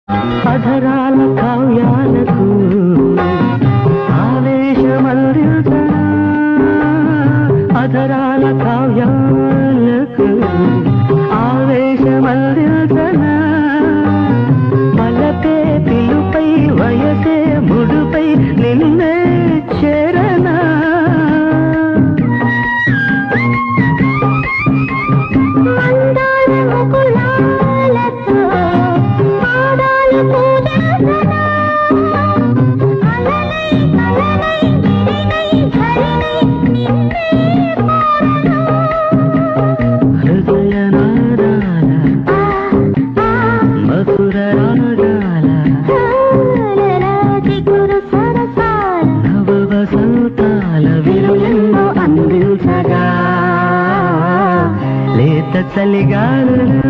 అధరాల కావ్యాలకు ఆవేశమందించనా, అధరాల కావ్యాలకు ఆవేశమందించనా, మలపే పిలుపై వయసే ముడుపై నిన్నే చేరనా. అందించగా లేత చలిగాలుల